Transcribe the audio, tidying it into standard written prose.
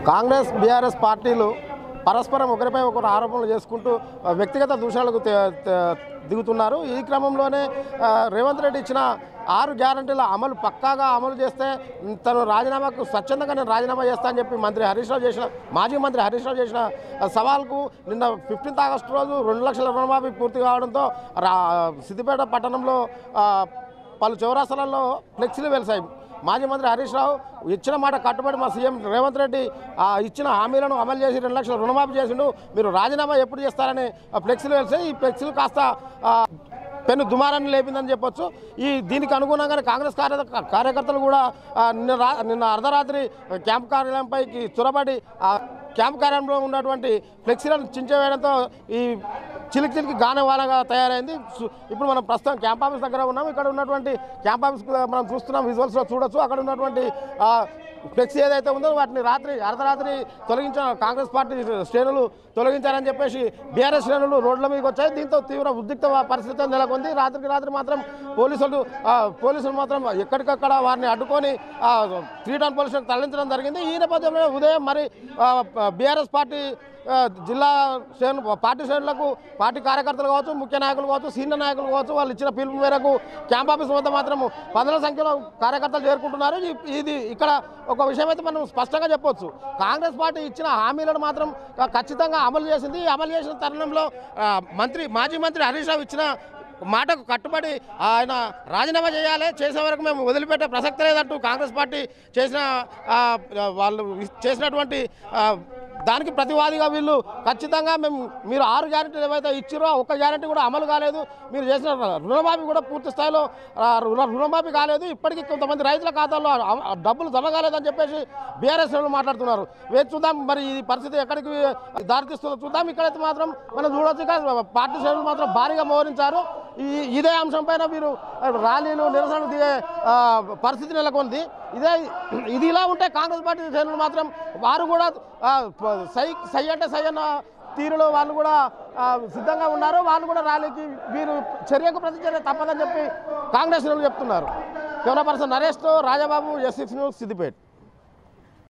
Congress BRS పార్టీలు పరస్పరం ఒకరిపై ఒకరు ఆరోపణలు చేసుకుంటూ వ్యక్తిగత దూషణలకు దిగుతున్నారు. ఈ క్రమంలోనే రేవంత్ రెడ్డి ఇచ్చిన 6 గ్యారంటీల అమలు పక్కాగా అమలు చేస్తే తను రాజీనామాకు స్వచ్ఛందంగా నేను రాజీనామా చేస్తా అని చెప్పి మాజీ మంత్రి హరీష్ రావు చేసిన సవాల్కు నిన్న 15th ఆగస్టు రోజు 2 లక్షల రుణమాఫీ పూర్తి కావడంతో సిద్దిపేట పట్టణంలో పలు చౌరాస్తాలలో ఫ్లెక్సీలు వెలిసాయి. మాజీ మంత్రి హరీష్ రావు ఇచ్చిన మాట కట్టుబడి మా సీఎం రేవంత్ రెడ్డి ఇచ్చిన హామీలను అమలు చేసి 2 లక్షల రుణమాఫీ చేసిండు, మీరు రాజీనామా ఎప్పుడు చేస్తారని ఫ్లెక్సీలు వెలిసాయి. ఈ ఫ్లెక్సీలు కాస్త పెను దుమారాన్ని లేపిందని చెప్పొచ్చు. దీనికి అనుగుణంగానే కాంగ్రెస్ కార్యకర్తలు కూడా నిన్న అర్ధరాత్రి క్యాంప్ కార్యాలయంపైకి చొరబడి క్యాంప్ కార్యాలయంలో ఉన్నటువంటి ఫ్లెక్సీలను చించేయడంతో ఈ చిలికి గానవానగా తయారైంది. ఇప్పుడు మనం ప్రస్తుతం క్యాంప్ ఆఫీస్ దగ్గర ఉన్నాం. ఇక్కడ ఉన్నటువంటి క్యాంప్ ఆఫీస్ మనం చూస్తున్నాం, విజువల్స్లో చూడొచ్చు. అక్కడ ఉన్నటువంటి ఫ్లెక్సీ ఏదైతే ఉందో వాటిని అర్ధరాత్రి తొలగించిన కాంగ్రెస్ పార్టీ శ్రేణులు తొలగించారని చెప్పేసి బీఆర్ఎస్ శ్రేణులు రోడ్ల మీదకి వచ్చాయి. దీంతో తీవ్ర ఉద్రిక్త పరిస్థితి నెలకొంది. రాత్రి మాత్రం పోలీసులు మాత్రం ఎక్కడికక్కడ వారిని అడ్డుకొని 3 టౌన్ పోలీస్ స్టేషన్కి తరలించడం జరిగింది. ఈ నేపథ్యంలో ఉదయం మరి బీఆర్ఎస్ పార్టీ జిల్లా పార్టీ శ్రేణులకు పార్టీ కార్యకర్తలు కావచ్చు, ముఖ్య నాయకులు కావచ్చు, సీనియర్ నాయకులు కావచ్చు, వాళ్ళు ఇచ్చిన పిలుపు మేరకు క్యాంప్ ఆఫీస్ వద్ద మాత్రం 10ల సంఖ్యలో కార్యకర్తలు చేరుకుంటున్నారు. ఇది ఇక్కడ ఒక విషయం అయితే మనం స్పష్టంగా చెప్పొచ్చు, కాంగ్రెస్ పార్టీ ఇచ్చిన హామీలను మాత్రం ఖచ్చితంగా అమలు చేసింది. అమలు చేసిన తరుణంలో మాజీ మంత్రి హరీష్ రావు ఇచ్చిన మాటకు కట్టుబడి ఆయన రాజీనామా చేసే వరకు మేము వదిలిపెట్టే ప్రసక్తి లేదంటూ కాంగ్రెస్ పార్టీ వాళ్ళు చేసినటువంటి దానికి ప్రతివాదిగా వీళ్ళు ఖచ్చితంగా మీరు 6 గ్యారెంటీలు ఏవైతే ఇచ్చారో ఒక్క గ్యారెంటీ కూడా అమలు కాలేదు, మీరు చేసిన రుణమాఫీ కూడా పూర్తి స్థాయిలో రుణమాఫీ కాలేదు, ఇప్పటికీ కొంతమంది రైతుల ఖాతాల్లో డబ్బులు జమ కాలేదని చెప్పేసి బీఆర్ఎస్ మాట్లాడుతున్నారు. వేచి చూద్దాం మరి ఈ పరిస్థితి ఎక్కడికి దారితీస్తుందో చూద్దాం. ఇక్కడైతే మాత్రం మనం చూడవచ్చు, పార్టీ శ్రేణులు మాత్రం భారీగా మోహరించారు. ఇదే అంశంపైన వీరు ర్యాలీలు నిరసనలు దిగే పరిస్థితి నెలకొంది. ఇది ఇలా ఉంటే కాంగ్రెస్ పార్టీ శ్రేణులు మాత్రం వారు కూడా సై అంటే సై అన్న తీరులో వాళ్ళు కూడా సిద్ధంగా ఉన్నారు. వాళ్ళు కూడా ర్యాలీకి వీరు చర్యకు ప్రతిచర్య తప్పదని చెప్పి కాంగ్రెస్ శ్రేణులు చెప్తున్నారు. కెమెరా పర్సన్ నరేష్తో రాజాబాబు, S6 న్యూస్, సిద్దిపేట.